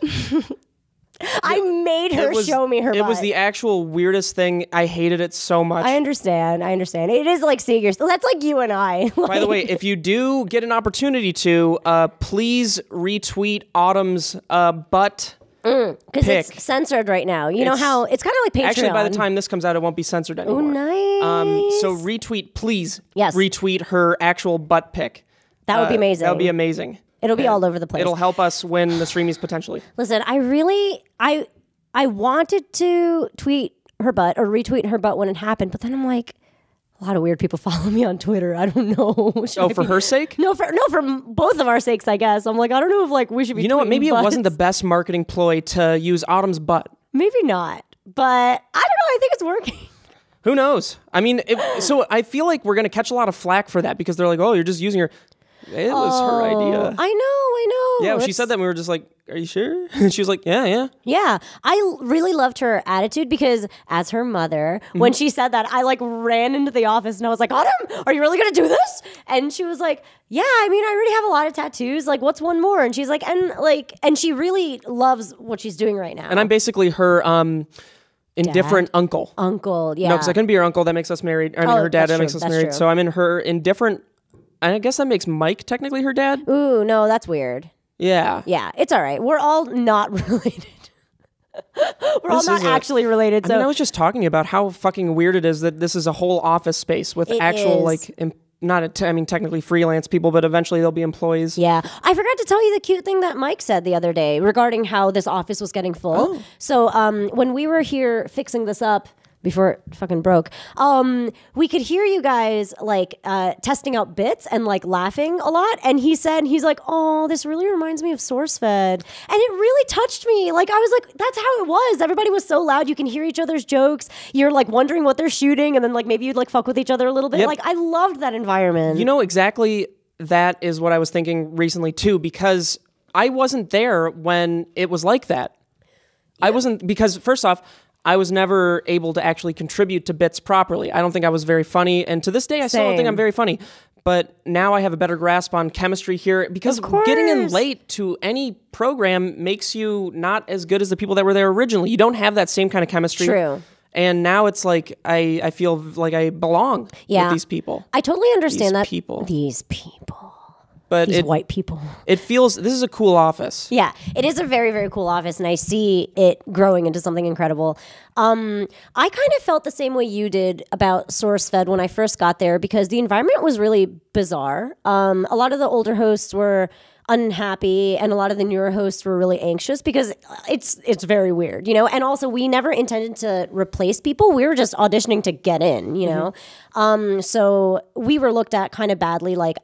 I made her show me her butt. It was the actual weirdest thing. I hated it so much. I understand. It is like seeing yourself. That's like you and I. By the way, if you do get an opportunity to, please retweet Autumn's butt because it's censored right now. You know how it's kind of like Patreon. Actually, by the time this comes out, it won't be censored anymore. Oh, nice. So retweet, please. Yes. Retweet her actual butt pic. That would be amazing. That would be amazing. It'll be all over the place. It'll help us win the Streamys potentially. Listen, I wanted to tweet her butt or retweet her butt when it happened, but then I'm like, a lot of weird people follow me on Twitter. I don't know. For her sake? No, for both of our sakes, I guess. I'm like, I don't know if like we should be. You know what? Maybe butts. It wasn't the best marketing ploy to use Autumn's butt. Maybe not, but I don't know. I think it's working. Who knows? I mean, so I feel like we're going to catch a lot of flack for that because they're like, oh, you're just using her. It was her idea. I know. Yeah, she said that and we were just like, are you sure? And she was like, yeah. Yeah. I really loved her attitude because as her mother, when she said that, I like ran into the office and I was like, Autumn, are you really going to do this? And she was like, yeah, I mean, I already have a lot of tattoos. Like, what's one more? And she's like, and she really loves what she's doing right now. And I'm basically her indifferent uncle. Uncle, yeah. No, because I couldn't be her uncle. That makes us married. I mean, her dad, that makes us married. True. So I'm in her indifferent. I guess that makes Mike technically her dad. Ooh, no, that's weird. Yeah. Yeah, it's all right. We're all not related. We're all not actually related. So I was just talking about how fucking weird it is that this is a whole office space with actual like technically freelance people, but eventually they'll be employees. Yeah. I forgot to tell you the cute thing that Mike said the other day regarding how this office was getting full. Oh. So when we were here fixing this up before it fucking broke, we could hear you guys like testing out bits and like laughing a lot. And he's like, oh, this really reminds me of SourceFed. And it really touched me. Like, I was like, that's how it was. Everybody was so loud. You can hear each other's jokes. You're like wondering what they're shooting. And then like maybe you'd like fuck with each other a little bit. Yep. Like, I loved that environment. You know, exactly that is what I was thinking recently too, because I wasn't there when it was like that. Yeah. I wasn't, because first off, I was never able to actually contribute to bits properly. I don't think I was very funny. And to this day, I still don't think I'm very funny. But now I have a better grasp on chemistry here because getting in late to any program makes you not as good as the people that were there originally. You don't have that same kind of chemistry. True. And now it's like I feel like I belong with these people. I totally understand These people. But these white people. It feels, this is a cool office. Yeah, it is a very, very cool office, and I see it growing into something incredible. I kind of felt the same way you did about SourceFed when I first got there because the environment was really bizarre. A lot of the older hosts were unhappy and a lot of the newer hosts were really anxious because it's very weird, you know? And also we never intended to replace people. We were just auditioning to get in, you know? So we were looked at kind of badly like,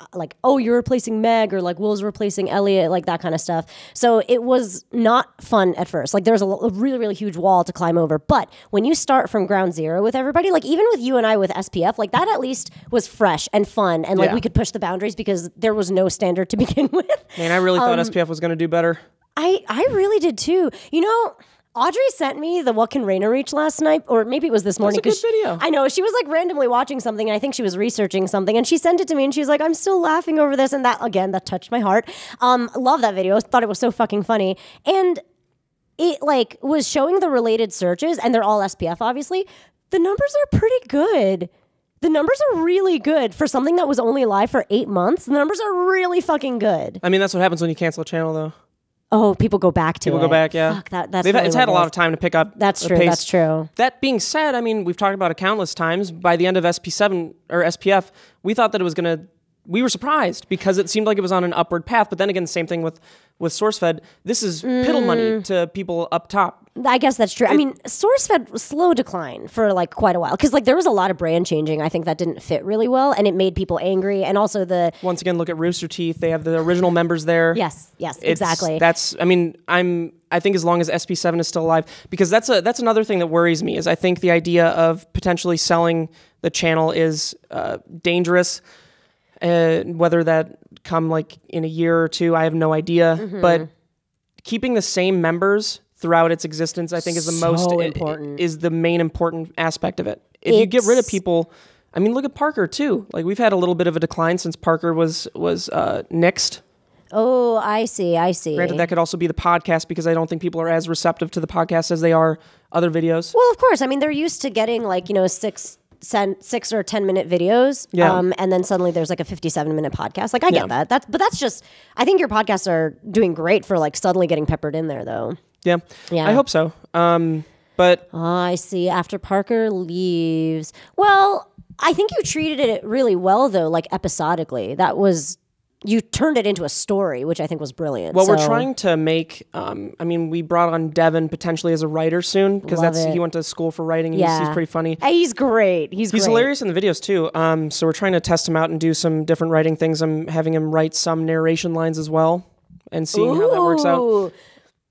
oh, you're replacing Meg or like Will's replacing Elliot, like that kind of stuff. So it was not fun at first. Like there's a really, really huge wall to climb over. But when you start from ground zero with everybody, like even with you and I with SPF, like that at least was fresh and fun. And like we could push the boundaries because there was no standard to begin with. Man, I really thought SPF was going to do better. I really did too. You know, Audrey sent me the What Can Raina Reach last night, or maybe it was this morning. That's a good video. I know. She was like randomly watching something, and I think she was researching something, and she sent it to me, and she's like, I'm still laughing over this. And that, again, that touched my heart. Love that video. Thought it was so fucking funny. And it like was showing the related searches, and they're all SPF, obviously. The numbers are pretty good. The numbers are really good for something that was only live for 8 months. The numbers are really fucking good. I mean, that's what happens when you cancel a channel, though. Oh, people go back to it. People go back, yeah. Fuck, that's really it's had a lot of time to pick up. That's true. Pace. That's true. That being said, I mean, we've talked about it countless times. By the end of SP7 or SPF, we thought that it was going to. We were surprised because it seemed like it was on an upward path. But then again, the same thing with SourceFed. This is piddle money to people up top. I guess that's true. I mean, SourceFed was slow decline for like quite a while because like there was a lot of brand changing. I think that didn't fit really well, and it made people angry. And also once again, look at Rooster Teeth. They have the original members there. Yes, exactly. I mean, I think as long as SP7 is still alive, because that's another thing that worries me is I think the idea of potentially selling the channel is dangerous. Whether that come like in a year or two, I have no idea. But keeping the same members throughout its existence, I think is the most important. Is the main important aspect of it. If you get rid of people, I mean, look at Parker too. Like we've had a little bit of a decline since Parker was nixed. Oh, I see. Granted, that could also be the podcast because I don't think people are as receptive to the podcast as they are other videos. Well, of course. I mean, they're used to getting like, you know, 6 or 10 minute videos. And then suddenly there's like a 57-minute podcast. Like I get that. That's just, I think your podcasts are doing great for like suddenly getting peppered in there though. Yeah. I hope so. But I see. After Parker leaves, well, I think you treated it really well though, like episodically. You turned it into a story, which I think was brilliant. Well, we're trying to make, I mean, we brought on Devin potentially as a writer soon because he went to school for writing and he's pretty funny. He's great. He's hilarious in the videos too. So we're trying to test him out and do some different writing things. I'm having him write some narration lines as well and seeing how that works out.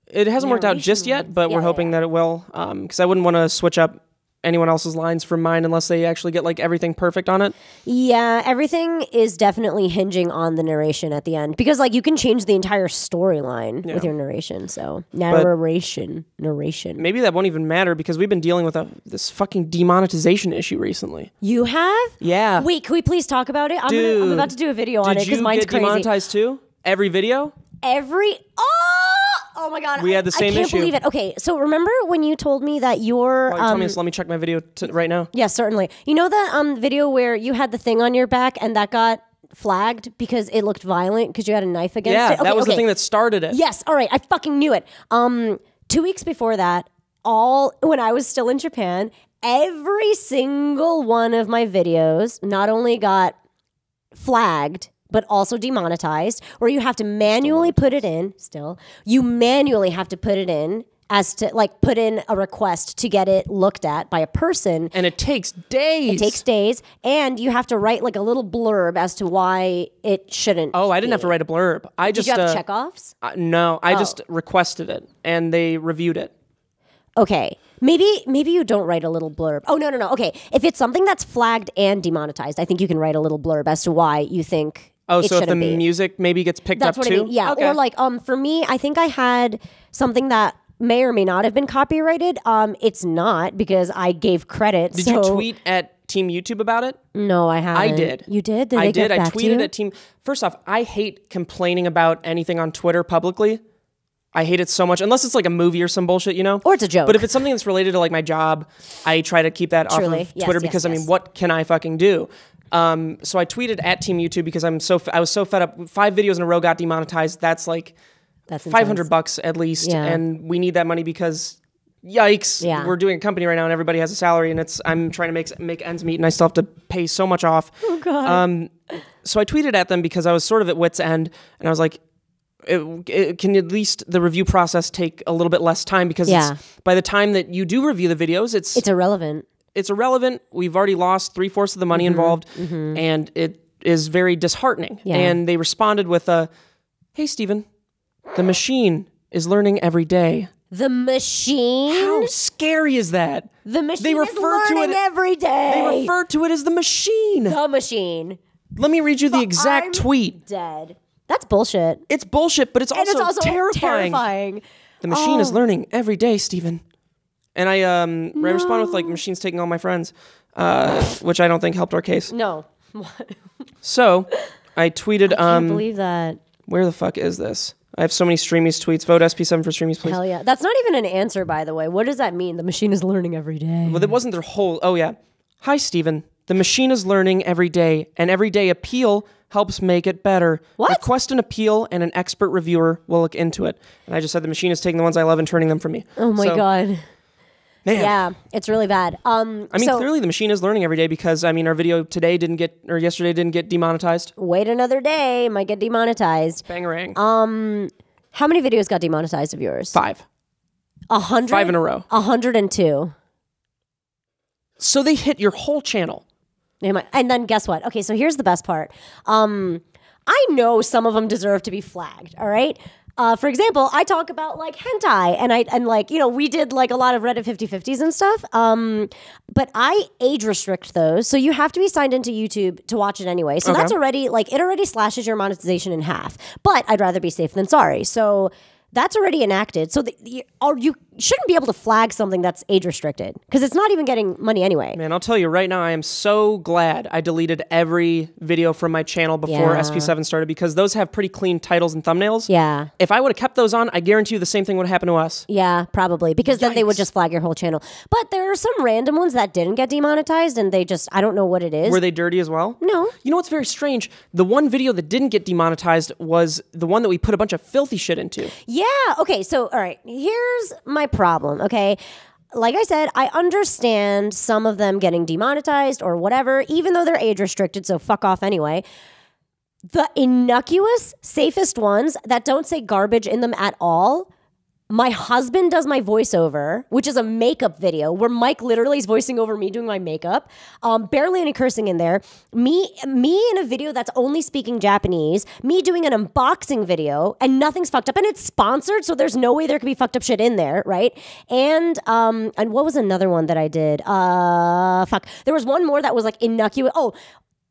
It hasn't worked out just yet, but we're hoping that it will because I wouldn't want to switch up anyone else's lines from mine unless they actually get like everything perfect on it. Yeah, everything is definitely hinging on the narration at the end because like you can change the entire storyline with your narration. So narration. Maybe that won't even matter because we've been dealing with this fucking demonetization issue recently. You have? Yeah. Wait, can we please talk about it? I'm about to do a video on it because mine's crazy. Did you get demonetized too? Every video? Oh my God. We had the same issue. I can't believe it. Okay, so remember when you told me that your... tell me this, let me check my video right now. Yeah, certainly. You know the video where you had the thing on your back and that got flagged because it looked violent because you had a knife against it? Yeah, that was the thing that started it. Yes, all right, I fucking knew it. 2 weeks before that, when I was still in Japan, every single one of my videos not only got flagged, but also demonetized, where you have to manually put it in, you manually have to put it in as to like put in a request to get it looked at by a person. And it takes days. It takes days. And you have to write like a little blurb as to why it shouldn't. Oh, I didn't have to write a blurb. Did you have checkoffs? No, I just requested it and they reviewed it. Okay. Maybe you don't write a little blurb. Oh, no. Okay. If it's something that's flagged and demonetized, I think you can write a little blurb as to why you think so if the music maybe gets picked up too? That's what I mean. Yeah. Okay. Or like for me, I think I had something that may or may not have been copyrighted. It's not because I gave credit. Did you tweet at Team YouTube about it? No, I haven't. I did. You did? I did. I tweeted at Team... First off, I hate complaining about anything on Twitter publicly. I hate it so much, unless it's like a movie or some bullshit, you know? Or it's a joke. But if it's something that's related to like my job, I try to keep that off of Twitter because I mean, what can I fucking do? So I tweeted at Team YouTube because I was so fed up. 5 videos in a row got demonetized. That's $500 at least, and we need that money because yikes, we're doing a company right now and everybody has a salary and I'm trying to make ends meet and I still have to pay so much off. Oh God. So I tweeted at them because I was sort of at wit's end and I was like, can at least the review process take a little bit less time because by the time that you do review the videos, it's irrelevant. It's irrelevant. We've already lost 3/4 of the money involved, and it is very disheartening. Yeah. And they responded with hey, Steven, the machine is learning every day. The machine? How scary is that? The machine is learning every day. They refer to it as the machine. The machine. Let me read you the exact tweet. Dead. That's bullshit. It's bullshit, but it's also terrifying. The machine is learning every day, Steven. And I responded with like, machine's taking all my friends, which I don't think helped our case. No. So I tweeted, I can't believe that. Where the fuck is this? I have so many Streamys tweets. Vote SP7 for Streamys, please. Hell yeah. That's not even an answer, by the way. What does that mean? The machine is learning every day. Well, that wasn't their whole... Oh, yeah. Hi, Steven. The machine is learning every day, and every day appeal helps make it better. What? Request an appeal, and an expert reviewer will look into it. And I just said the machine is taking the ones I love and turning them from me. Oh, my God. Man. Yeah, it's really bad. I mean, clearly the machine is learning every day because, I mean, our video yesterday didn't get demonetized. Wait another day, might get demonetized. Bangarang. How many videos got demonetized of yours? 5. 100? 5 in a row. 102. So they hit your whole channel. And then guess what? Okay, so here's the best part. I know some of them deserve to be flagged, all right? For example, I talk about like hentai and like, you know, we did like a lot of Reddit 50/50s and stuff. But I age restrict those. So you have to be signed into YouTube to watch it anyway. So that's already like, it already slashes your monetization in half, but I'd rather be safe than sorry. So that's already enacted. So you shouldn't be able to flag something that's age restricted because it's not even getting money anyway. Man, I'll tell you right now, I am so glad I deleted every video from my channel before SP7 started because those have pretty clean titles and thumbnails. Yeah. If I would have kept those on, I guarantee you the same thing would happen to us. Yeah, probably. Because then they would just flag your whole channel. But there are some random ones that didn't get demonetized and they just, I don't know what it is. Were they dirty as well? No. You know what's very strange? The one video that didn't get demonetized was the one that we put a bunch of filthy shit into. Yeah. Okay. So, all right. Here's my problem. Okay. Like I said, I understand some of them getting demonetized or whatever, even though they're age restricted. So fuck off anyway. The innocuous, safest ones that don't say garbage in them at all, My husband does my voiceover, which is a makeup video where Mike literally is voicing over me doing my makeup. Barely any cursing in there. Me in a video that's only speaking Japanese. Me doing an unboxing video and nothing's fucked up. And it's sponsored, so there's no way there could be fucked up shit in there, right? And what was another one that I did? There was one more that was like innocuous. Oh,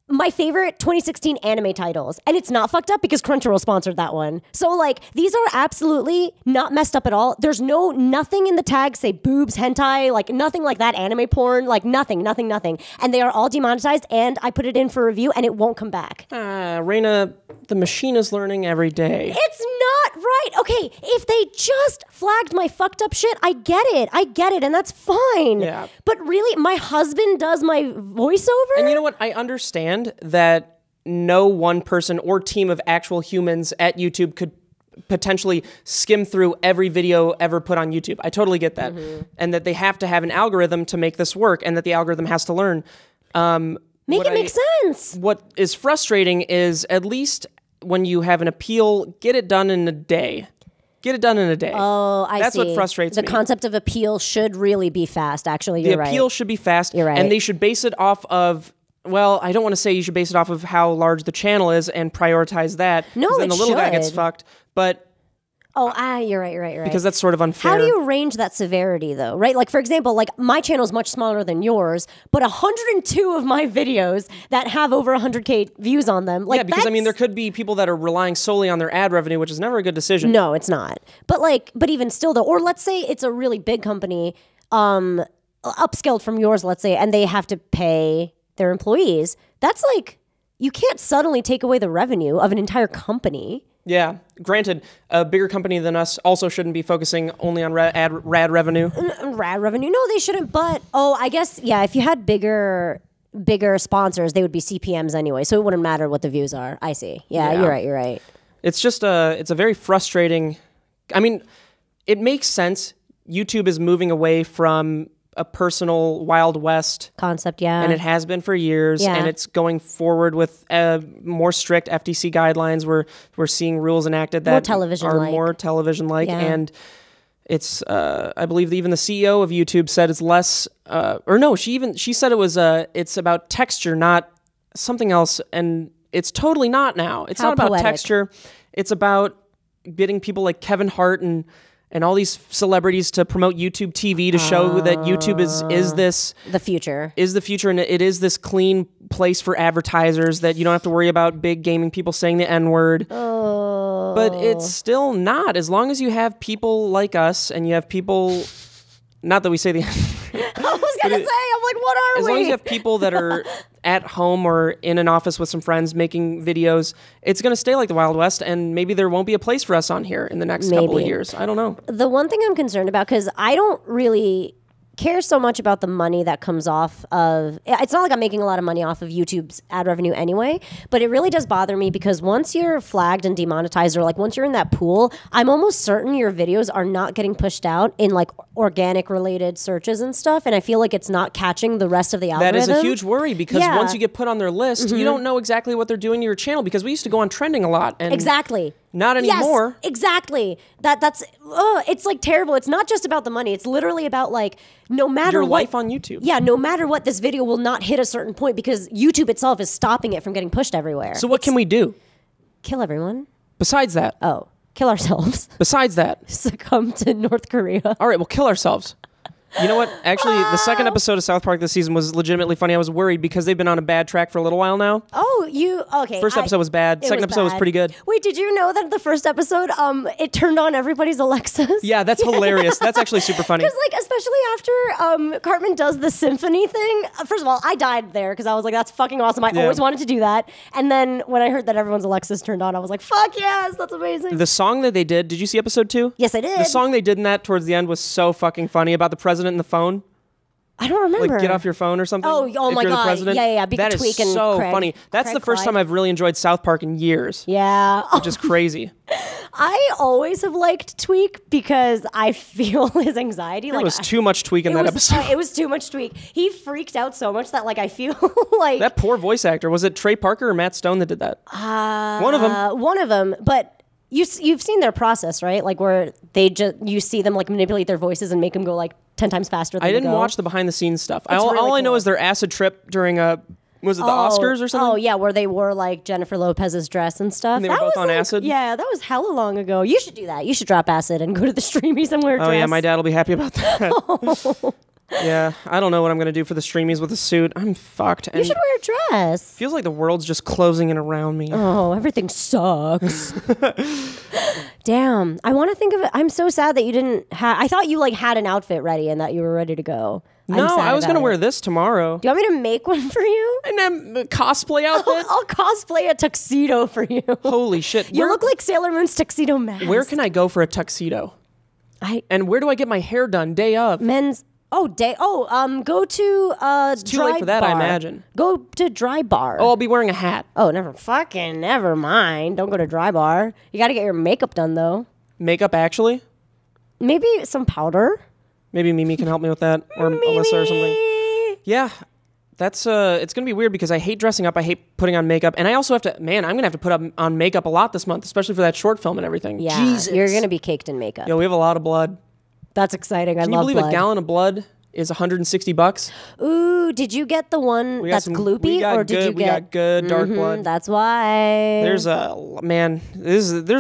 my favorite 2016 anime titles. And it's not fucked up because Crunchyroll sponsored that one. So like, these are absolutely not messed up at all. There's nothing in the tag say boobs, hentai, like nothing like that, anime porn, like nothing. And they are all demonetized, and I put it in for review and it won't come back. Raina, the machine is learning every day. It's not right. Okay, if they just flagged my fucked up shit, I get it, and that's fine. Yeah. But really, my husband does my voiceover? And you know what? I understand that no one person or team of actual humans at YouTube could potentially skim through every video ever put on YouTube. I totally get that. And that they have to have an algorithm to make this work, and that the algorithm has to learn. Make it make sense. What is frustrating is, at least when you have an appeal, get it done in a day. Get it done in a day. Oh, I see. That's what frustrates me. The concept of appeal should really be fast, actually. You're right. The appeal should be fast. You're right. And they should base it off of, well, I don't want to say you should base it off of how large the channel is and prioritize that. No, then the little guy gets fucked. But you're right. because that's sort of unfair. How do you range that severity, though, right? Like, for example, like my channel is much smaller than yours, but 102 of my videos that have over 100K views on them. Like, yeah, because I mean, there could be people that are relying solely on their ad revenue, which is never a good decision. No, it's not. But even still, though, or let's say it's a really big company, upscaled from yours, let's say, and they have to pay their employees. That's like, you can't suddenly take away the revenue of an entire company. Yeah, granted, a bigger company than us also shouldn't be focusing only on rad revenue. Rad revenue? No, they shouldn't. But, I guess, yeah, if you had bigger sponsors, they would be CPMs anyway, so it wouldn't matter what the views are. I see. Yeah. You're right. It's just it's a very frustrating, I mean, it makes sense. YouTube is moving away from a personal Wild West concept, yeah. And it has been for years, and it's going forward with more strict FTC guidelines. We're seeing rules enacted that are more television-like, and it's I believe even the CEO of YouTube said it's less, she said it was it's about texture, not something else, and it's totally not now. It's not about texture. It's about getting people like Kevin Hart and all these celebrities to promote YouTube TV to show that YouTube is the future, and it is this clean place for advertisers that you don't have to worry about big gaming people saying the N-word. Oh. But it's still not. As long as you have people like us and you have people, not that we say the I was going to say, I'm like, what are we? As long as you have people that are at home or in an office with some friends making videos, it's going to stay like the Wild West, and maybe there won't be a place for us on here in the next couple of years. I don't know. The one thing I'm concerned about, because I don't really care so much about the money that comes off of, it's not like I'm making a lot of money off of YouTube's ad revenue anyway, but it really does bother me because once you're flagged and demonetized, or like once you're in that pool, I'm almost certain your videos are not getting pushed out in like organic related searches and stuff, and I feel like it's not catching the rest of the algorithm. That is a huge worry, because once you get put on their list, you don't know exactly what they're doing to your channel, because we used to go on trending a lot. And exactly. Not anymore. Yes, exactly. That's it's like terrible. It's not just about the money. It's literally about like no matter your what, life on YouTube. Yeah, no matter what, this video will not hit a certain point because YouTube itself is stopping it from getting pushed everywhere. So what can we do? Kill everyone. Besides that. Oh, kill ourselves. Besides that. Succumb to North Korea. All right, we'll kill ourselves. You know what? Actually, the second episode of South Park this season was legitimately funny. I was worried because they've been on a bad track for a little while now. Oh, okay. First episode was bad. Second episode was pretty good. Wait, did you know that the first episode, it turned on everybody's Alexas? Yeah, that's hilarious. That's actually super funny. Because, like, especially after Cartman does the symphony thing. First of all, I died there because I was like, that's fucking awesome. I always wanted to do that. And then when I heard that everyone's Alexas turned on, I was like, fuck yes, that's amazing. The song that they did you see episode 2? Yes, I did. The song they did in that towards the end was so fucking funny, about the president and the phone. I don't remember. Like, get off your phone or something. Oh my God. Yeah. That is so funny. That's the first time I've really enjoyed South Park in years. Yeah. Which is crazy. I always have liked Tweak because I feel his anxiety. There was too much Tweak in that episode. It was too much Tweak. He freaked out so much that, like, I feel like... That poor voice actor. Was it Trey Parker or Matt Stone that did that? One of them. One of them. But you've seen their process, right? Like where you see them like manipulate their voices and make them go like 10 times faster than I didn't they go. watch the behind the scenes stuff. It's really all I know cool. is their acid trip during was it the Oscars or something? Oh, yeah, where they wore like Jennifer Lopez's dress and stuff. And they were both on acid? Yeah, that was hella long ago. You should do that. You should drop acid and go to the Streamys and wear a dress. Oh, yeah, my dad will be happy about that. Yeah, I don't know what I'm going to do for the Streamies with a suit. I'm fucked. You should wear a dress. Feels like the world's just closing in around me. Oh, everything sucks. Damn. I want to think of it. I'm so sad that you didn't have... I thought you like had an outfit ready and that you were ready to go. No, I was going to wear this tomorrow. Do you want me to make one for you? And a cosplay outfit? I'll cosplay a tuxedo for you. Holy shit. You look like Sailor Moon's tuxedo mask. Where can I go for a tuxedo? And where do I get my hair done day of? Men's... go to It's too late for that, I imagine. Go to Dry Bar. Oh, I'll be wearing a hat. Oh, never mind. Don't go to Dry Bar. You got to get your makeup done, though. Makeup, actually? Maybe some powder. Maybe Mimi can help me with that, or Alyssa or something. Yeah, that's it's gonna be weird because I hate dressing up. I hate putting on makeup, and I also have to. Man, I'm gonna have to put on makeup a lot this month, especially for that short film and everything. Yeah, Jesus. You're gonna be caked in makeup. Yo, we have a lot of blood. That's exciting. Can you believe a gallon of blood is $160? Ooh, did you get the one that's gloopy, or did you get? We got good dark blood. That's why. There's a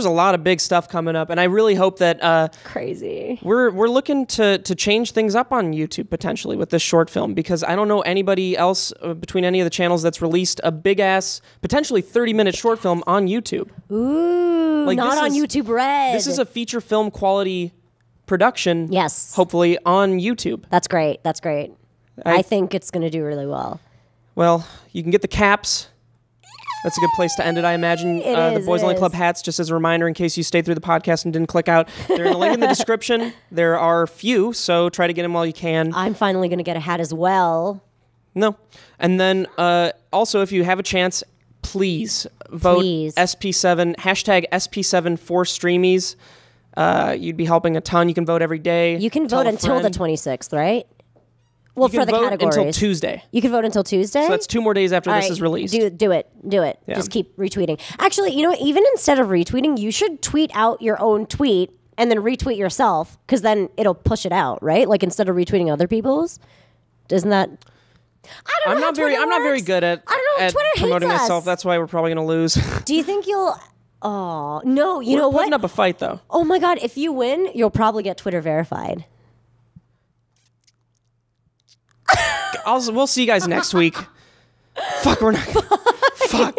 lot of big stuff coming up, and I really hope that crazy. We're looking to change things up on YouTube potentially with this short film, because I don't know anybody else between any of the channels that's released a big ass, potentially 30-minute short film on YouTube. Ooh, like not on YouTube Red. This is a feature film quality production. Yes. Hopefully on YouTube. That's great. I think it's going to do really well. Well, you can get the caps. That's a good place to end it, I imagine. The Boys Only Club hats, just as a reminder in case you stayed through the podcast and didn't click out. They're in the link in the description. There are few, so try to get them while you can. I'm finally going to get a hat as well. No. And then also, if you have a chance, please vote SP7, hashtag SP7 for Streamies. You'd be helping a ton. You can vote every day. You can vote until the 26th, right? Well, for the categories. Until Tuesday. You can vote until Tuesday? So that's 2 more days after this is released. Do it. Yeah. Just keep retweeting. Actually, even instead of retweeting, you should tweet out your own tweet and then retweet yourself, because then it'll push it out, right? Like instead of retweeting other people's. Isn't that... I'm not very good at promoting myself. That's why we're probably going to lose. Do you think you'll... Oh, no, you know what? We're putting up a fight, though. Oh, my God. If you win, you'll probably get Twitter verified. We'll see you guys next week. Fuck, we're not... Fuck.